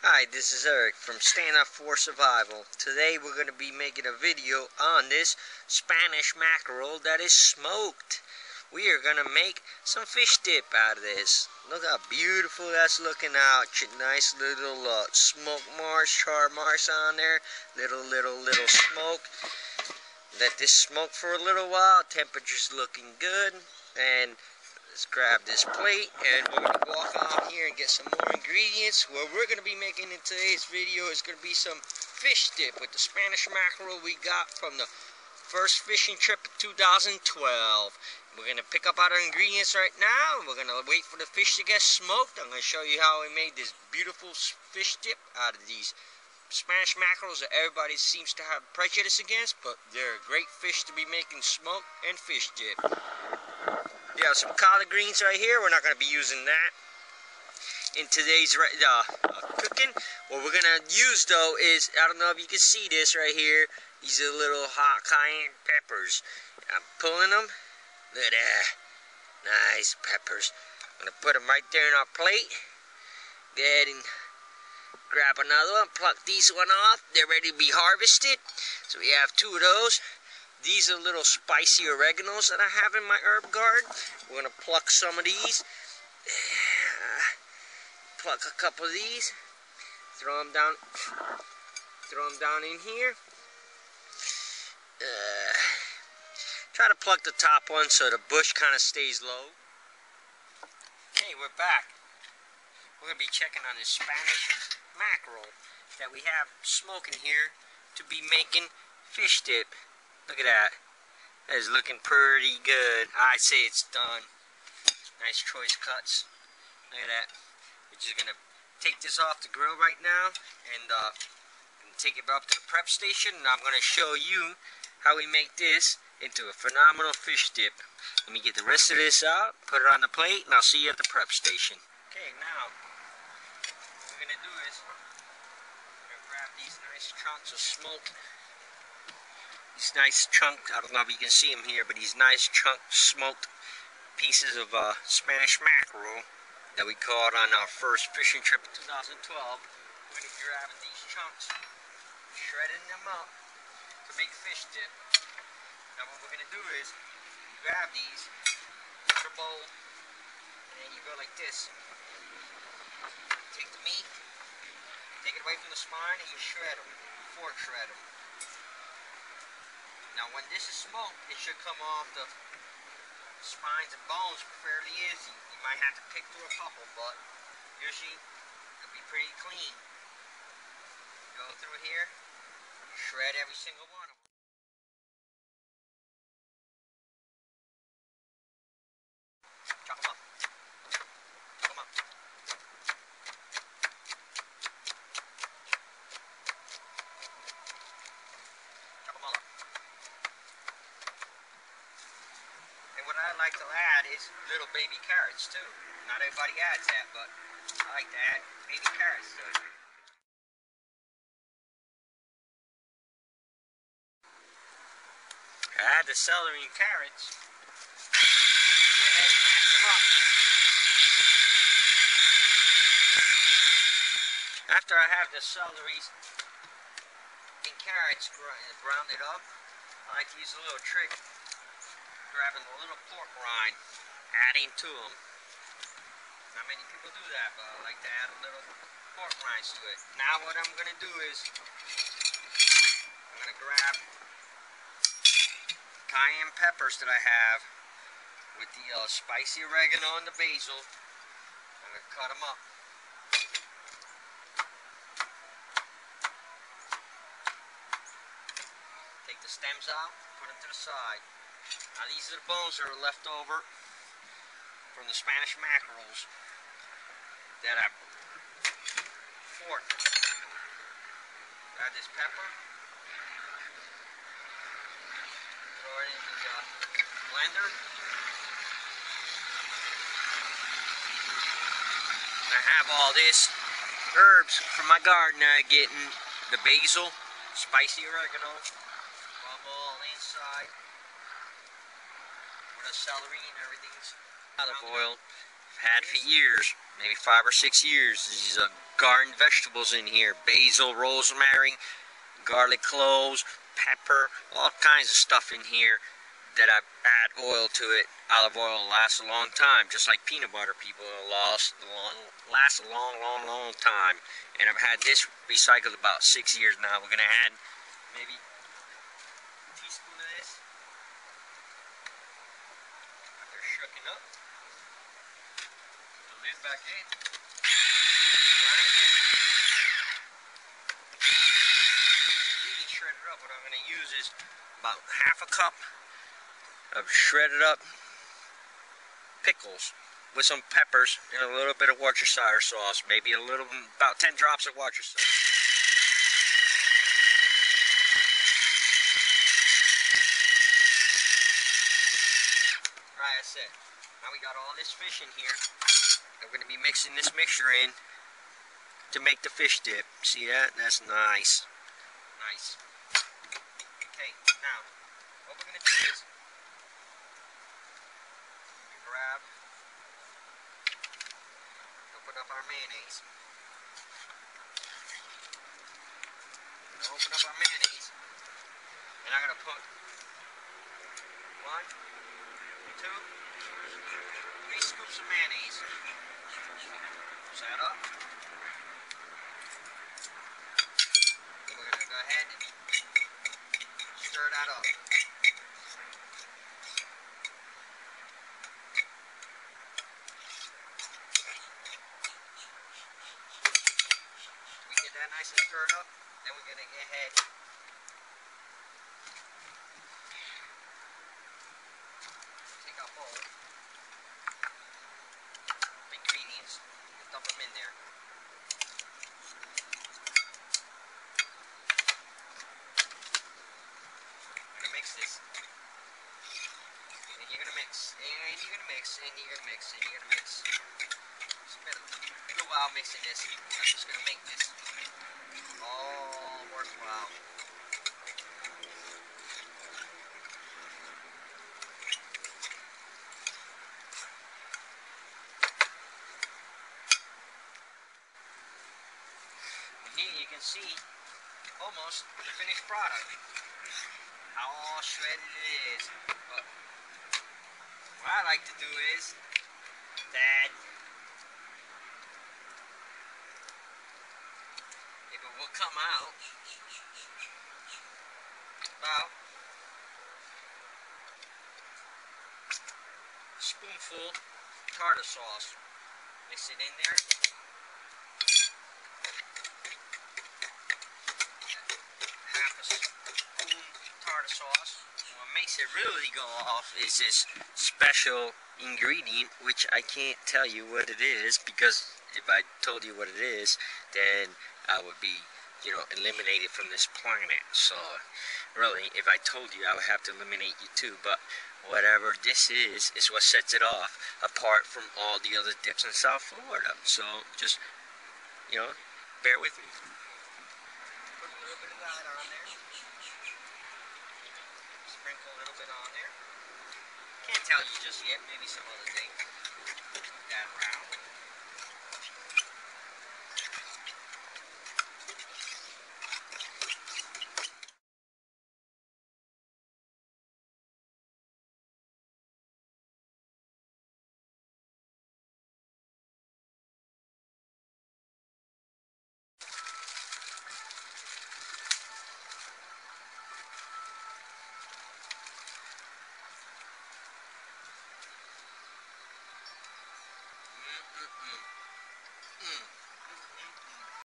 Hi, this is Eric from Stand Up for Survival. Today we're going to be making a video on this Spanish mackerel that is smoked. We are going to make some fish dip out of this. Look how beautiful that's looking out. Nice little smoke marks, char marks on there. Little smoke. Let this smoke for a little while. Temperature's looking good. And let's grab this plate and we're going to walk on here and get some more ingredients. What we're going to be making in today's video is going to be some fish dip with the Spanish mackerel we got from the first fishing trip of 2012. We're going to pick up our ingredients right now and we're going to wait for the fish to get smoked. I'm going to show you how we made this beautiful fish dip out of these Spanish mackerels that everybody seems to have prejudice against, but they're a great fish to be making smoked and fish dip. We have some collard greens right here. We're not going to be using that in today's cooking. What we're going to use though is, I don't know if you can see this right here, these are little hot cayenne peppers. I'm pulling them. Look at that. Nice peppers. I'm going to put them right there in our plate. Go ahead and grab another one. Pluck these one off. They're ready to be harvested. So we have two of those. These are little spicy oreganos that I have in my herb garden. We're going to pluck some of these. Pluck a couple of these. Throw them down in here. Try to pluck the top one so the bush kind of stays low. Okay, we're back. We're going to be checking on this Spanish mackerel that we have smoking here to be making fish dip. Look at that. That is looking pretty good. I'd say it's done. Nice choice cuts. Look at that. We're just going to take this off the grill right now and take it up to the prep station, and I'm going to show you how we make this into a phenomenal fish dip. Let me get the rest of this out, put it on the plate, and I'll see you at the prep station. Okay, now what we're going to do is we're going to grab these nice chunks of smoked. These nice chunks, I don't know if you can see them here, but these nice smoked pieces of Spanish mackerel that we caught on our first fishing trip in 2012. We're going to be grabbing these chunks, shredding them up to make fish dip. Now what we're going to do is grab these, put your bowl, and then you go like this. Take the meat, take it away from the spine, and you shred them, fork shred them. Now when this is smoked, it should come off the spines and bones fairly easy. You might have to pick through a couple, but usually it'll be pretty clean. Go through here, shred every single one of them. Chop them up. Chop them up. Chop them all up. And what I like to add is little baby carrots too. Not everybody adds that, but I like to add baby carrots to it. Add the celery and carrots. After I have the celery and carrots grounded up, I like to use a little trick, grabbing a little pork rind, adding to them. Not many people do that, but I like to add a little pork rinds to it. Now what I'm going to do is, I'm going to grab cayenne peppers that I have with the spicy oregano and the basil. I'm going to cut them up. Take the stems out, put them to the side. Now these are the bones that are left over from the Spanish mackerels that I forked. Add this pepper. Throw it in the blender. I have all this herbs from my garden that I get in the basil, spicy oregano, all inside. With the celery and everything's olive oil I've had for years. maybe 5 or 6 years. These garden vegetables in here: basil, rosemary, garlic cloves, pepper, all kinds of stuff in here that I add oil to it. Olive oil lasts a long time, just like peanut butter, people. It lasts a long time. And I've had this recycled about 6 years now. We're going to add maybe a teaspoon of this. They're shooken up. Put the lid back in. Grind it. Really shredded up. What I'm going to use is about half a cup of shredded up pickles with some peppers and a little bit of Worcestershire sauce, maybe about 10 drops of Worcestershire. Right, that's it. Now we got all this fish in here. I'm going to be mixing this mixture in to make the fish dip. See that? That's nice. Nice. Okay, now what we're going to do is open up our mayonnaise. Open up our mayonnaise, and I'm gonna put 1, 2, 3 scoops of mayonnaise. Mix that up. We're gonna go ahead and stir that up. That nice and stirred up, then we're going to go ahead take our bowl, ingredients, and dump them in there. We're going to mix this, and you're going to mix, and you're going to mix, and you're going to mix, and you're going to mix. Spend a little while mixing this. I'm just going to make this all worthwhile. And here you can see almost the finished product. How all shredded it is. But what I like to do is that if it will come out about a spoonful tartar sauce. Mix it in there. Half a spoon tartar sauce. What makes it really go off is this special ingredient, which I can't tell you what it is, because if I told you what it is, then I would be, eliminated from this planet. So really, if I told you, I would have to eliminate you too. But whatever this is what sets it off, apart from all the other dips in South Florida. So just, bear with me. Put a little bit of that on there. Sprinkle a little bit on there. Can't tell you just yet, maybe some other day. Move that around.